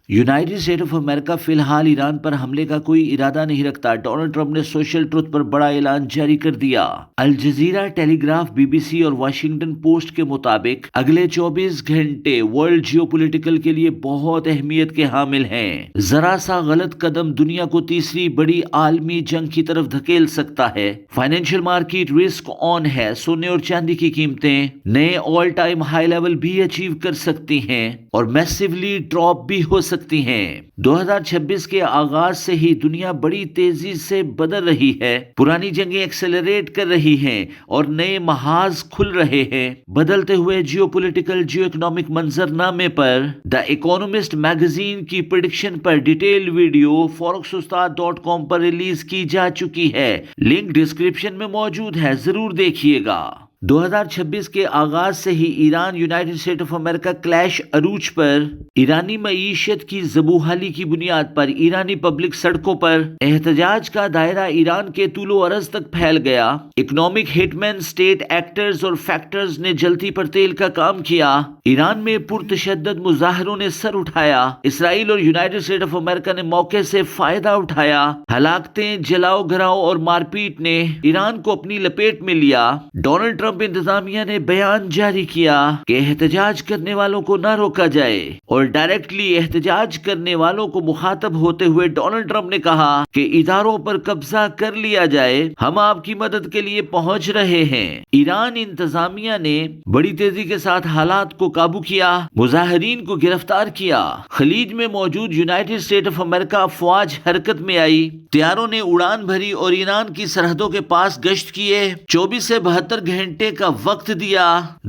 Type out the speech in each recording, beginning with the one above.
United state of امریکہ فی الحال ایران پر حملے کا کوئی ارادہ نہیں رکھتا۔ ڈونلڈ ٹرمپ نے سوشل ٹروتھ پر بڑا اعلان جاری کر دیا۔ Al Jazeera, Telegraph, B B C اور واشنگٹن پوسٹ کے مطابق اگلے 24 گھنٹے ورلڈ جیو پولیٹیکل کے لیے بہت اہمیت کے حامل ہیں۔ ذرا سا غلط قدم دنیا کو تیسری بڑی عالمی جنگ کی طرف دھکیل سکتا ہے۔ فائنینشیل مارکیٹ رسک آن ہے۔ سونے اور چاندی کی قیمتیں نئے آل ٹائم ہائی لیول بھی اچیو کر سکتی ہیں اور میسیولی ڈراپ بھی ہو سکتی ہیں۔ 2026 کے آغاز سے ہی دنیا بڑی تیزی سے بدل رہی ہے۔ پرانی جنگیں ایکسیلریٹ کر رہی ہیں اور نئے محاذ کھل رہے ہیں۔ بدلتے ہوئے جیو پولیٹیکل جیو اکنامک منظر نامے پر دا اکانومسٹ میگزین کی پریڈکشن پر ڈیٹیل ویڈیو forex-ustad.com پر ریلیز کی جا چکی ہے۔ لنک ڈسکرپشن میں موجود ہے، ضرور دیکھیے گا۔ 2026 کے آغاز سے ہی ایران یونائٹڈ اسٹیٹ آف امریکہ کلیش عروج پر۔ ایرانی معیشت کی زبوحالی کی بنیاد پر ایرانی پبلک سڑکوں پر احتجاج کا دائرہ ایران کے طول و عرض تک پھیل گیا۔ اکنامک ہٹ مین، اسٹیٹ ایکٹرز اور فیکٹرز نے جلتی پر تیل کا کام کیا۔ ایران میں پرتشدد مظاہروں نے سر اٹھایا۔ اسرائیل اور یونائٹڈ اسٹیٹ آف امریکہ نے موقع سے فائدہ اٹھایا۔ ہلاکتیں، جلاؤ گھراؤ اور مار پیٹ نے ایران کو اپنی لپیٹ میں لیا۔ ڈونلڈ ٹرمپ انتظامیہ نے بیان جاری کیا کہ احتجاج کرنے والوں کو نہ روکا جائے، اور ڈائریکٹلی احتجاج کرنے والوں کو مخاطب ہوتے ہوئے ڈونلڈ ٹرمپ نے کہا کہ اداروں پر قبضہ کر لیا جائے، ہم آپ کی مدد کے لیے پہنچ رہے ہیں۔ ایران انتظامیہ نے بڑی تیزی کے ساتھ حالات کو قابو کیا، مظاہرین کو گرفتار کیا۔ خلیج میں موجود یونائٹڈ اسٹیٹ آف امریکہ افواج حرکت میں آئی، طیاروں نے اڑان بھری اور ایران کی سرحدوں کے پاس گشت کیے۔ 24 سے 72 گھنٹے کا وقت دیا۔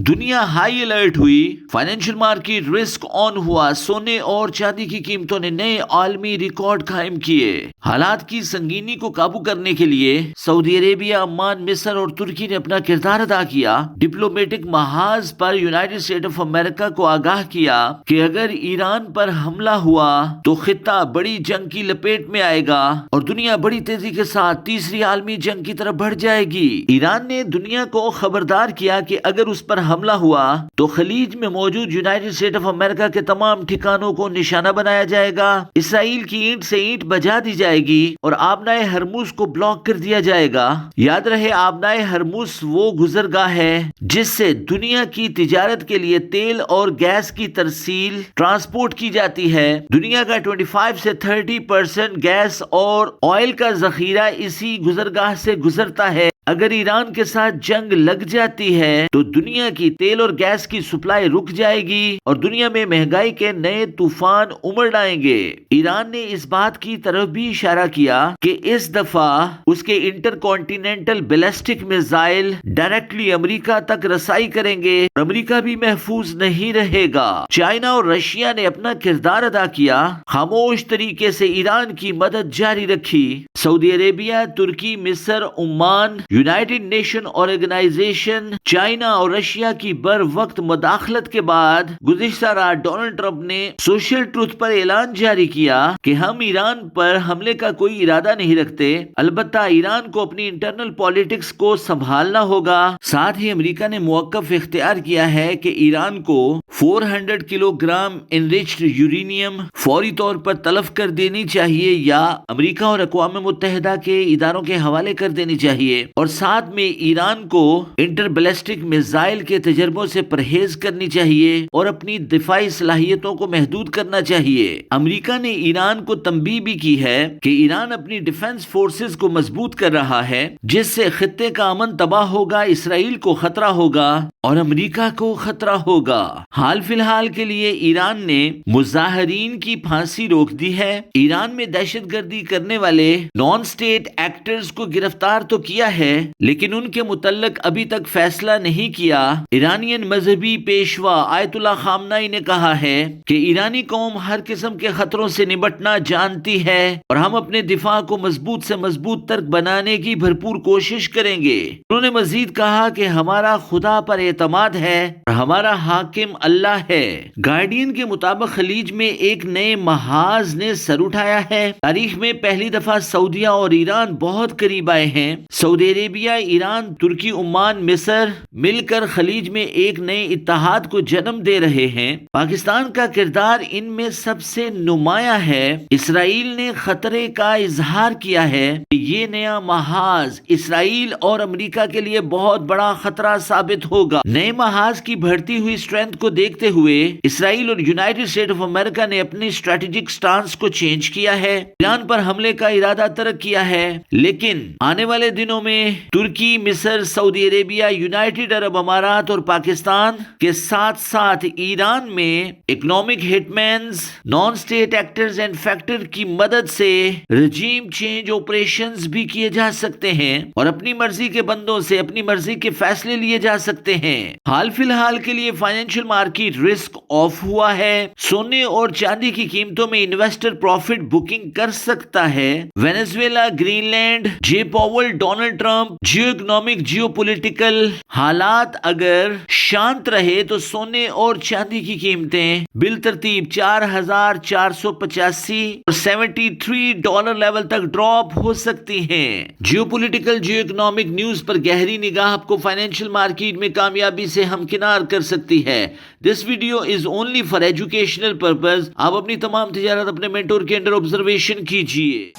دنیا ہائی الرٹ ہوئی۔ فائنینشیل مارکیٹ رسک آن ہوا۔ سونے اور چاندی کی قیمتوں نے نئے عالمی ریکارڈ قائم کیے۔ حالات کی سنگینی کو قابو کرنے کے لیے سعودی عربیہ، عمان، مصر اور ترکی نے اپنا کردار ادا کیا۔ Diplomatic Mahaz per United state of امریکہ کو آگاہ کیا کہ اگر ایران پر حملہ ہوا تو خطہ بڑی جنگ کی لپیٹ میں آئے گا اور دنیا بڑی تیزی کے ساتھ تیسری عالمی جنگ کی طرف بڑھ جائے گی۔ ایران نے دنیا کو خبردار کیا کہ اگر اس پر حملہ ہوا تو خلیج میں موجود یونائٹڈ اسٹیٹ آف امریکہ کے تمام ٹھکانوں کو نشانہ بنایا جائے گا۔ اسرائیل کی اینٹ سے اینٹ بجا دی جائے گی اور آبنائے ہرمز کو بلاک کر دیا جائے گا۔ یاد رہے، آبنائے ہرمز وہ گزرگاہ ہے جس سے دنیا کی تجارت کے لیے تیل اور گیس کی ترسیل ٹرانسپورٹ کی جاتی ہے۔ دنیا کا 25 سے 30% گیس اور آئل کا ذخیرہ اسی گزرگاہ سے گزرتا ہے۔ اگر ایران کے ساتھ جنگ لگ جاتی ہے تو دنیا کی تیل اور گیس کی سپلائی رک جائے گی اور دنیا میں مہنگائی کے نئے طوفان امڑ آئیں گے۔ ایران نے اس بات کی طرف بھی اشارہ کیا کہ اس دفعہ اس کے inter continental ballistic missile directly امریکہ تک رسائی کریں گے اور امریکہ بھی محفوظ نہیں رہے گا۔ چائنا اور رشیا نے اپنا کردار ادا کیا، خاموش طریقے سے ایران کی مدد جاری رکھی۔ سعودی عربیہ، ترکی، مصر، Oman, United Nation Organisation, China اور رشیا کی بر وقت مداخلت کے بعد گزشتہ رات ڈونلڈ ٹرمپ نے سوشل ٹروتھ پر اعلان جاری کیا کہ ہم ایران پر حملے کا کوئی ارادہ نہیں رکھتے، البتہ ایران کو اپنی انٹرنل پالیٹکس کو سنبھالنا ہوگا۔ ساتھ ہی امریکہ نے موقف اختیار کیا ہے کہ ایران کو 400 کلو گرام انریچڈ یورینیم فوری طور پر تلف کر دینی چاہیے یا امریکہ اور اقوام متحدہ کے اداروں کے حوالے کر دینی چاہیے، اور ساتھ میں ایران کو انٹر بیلسٹک میزائل کے تجربوں سے پرہیز کرنی چاہیے اور اپنی دفاعی صلاحیتوں کو محدود کرنا چاہیے۔ امریکہ نے ایران کو تنبیہ بھی کی ہے کہ ایران اپنی ڈیفنس فورسز کو مضبوط کر رہا ہے، جس سے خطے کا امن تباہ ہوگا، اسرائیل کو خطرہ ہوگا اور امریکہ کو خطرہ ہوگا۔ حال فی الحال کے لیے ایران نے مظاہرین کی پھانسی روک دی ہے۔ ایران میں دہشت گردی کرنے والے نان اسٹیٹ ایکٹرز کو گرفتار تو کیا ہے، لیکن ان کے متعلق ابھی تک فیصلہ نہیں کیا۔ ایرانین مذہبی پیشوا آیت اللہ خامنائی نے کہا ہے کہ ایرانی قوم ہر قسم کے خطروں سے نمٹنا جانتی ہے اور ہم اپنے دفاع کو مضبوط سے مضبوط تر بنانے کی بھرپور کوشش کریں گے۔ انہوں نے مزید کہا کہ ہمارا خدا پر اعتماد ہے اور ہمارا حاکم اللہ حلہ ہے۔ گارڈین کے مطابق خلیج میں ایک نئے محاذ نے سر اٹھایا ہے۔ تاریخ میں پہلی دفعہ سعودیہ اور ایران بہت قریب آئے ہیں۔ سعودی عربیہ، ایران، ترکی، عمان، مصر مل کر خلیج میں ایک نئے اتحاد کو جنم دے رہے ہیں۔ پاکستان کا کردار ان میں سب سے نمایاں ہے۔ اسرائیل نے خطرے کا اظہار کیا ہے کہ یہ نیا محاذ اسرائیل اور امریکہ کے لیے بہت بڑا خطرہ ثابت ہوگا۔ نئے محاذ کی بڑھتی ہوئی اسٹرینتھ کو دیکھتے ہوئے اسرائیل اور یونائیٹڈ اسٹیٹ آف امریکہ نے اپنی اسٹریٹجک سٹانس کو چینج کیا ہے، ایران پر حملے کا ارادہ ترک کیا ہے، لیکن آنے والے دنوں میں ترکی، مصر، سعودی عربیہ، یونائیٹڈ عرب امارات اور پاکستان کے ساتھ ساتھ ایران میں economic hit mens, non state actors and factor کی مدد سے رجیم چینج آپریشنز بھی کیے جا سکتے ہیں اور اپنی مرضی کے بندوں سے اپنی مرضی کے فیصلے لیے جا سکتے ہیں۔ حال فی الحال کے لیے فائنینشل مارکیٹ رسک آف ہوا ہے۔ سونے اور چاندی کی قیمتوں میں انویسٹر پروفٹ بکنگ کر سکتا ہے۔ Venezuela, Greenland, J Powell, Donald Trump, geo economic, geo political حالات اگر شانت رہے تو سونے اور چاندی کی قیمتیں بالترتیب 4,485 اور $73 لیول تک ڈراپ ہو سکتی ہیں۔ Geo political, geo economic news پر گہری نگاہ آپ کو فائنینشل مارکیٹ میں کامیابی سے ہمکنار کر سکتی ہے۔ This video is only for educational purpose. آپ اپنی تمام تجارت اپنے مینٹور کے انڈر آبزرویشن کیجیے۔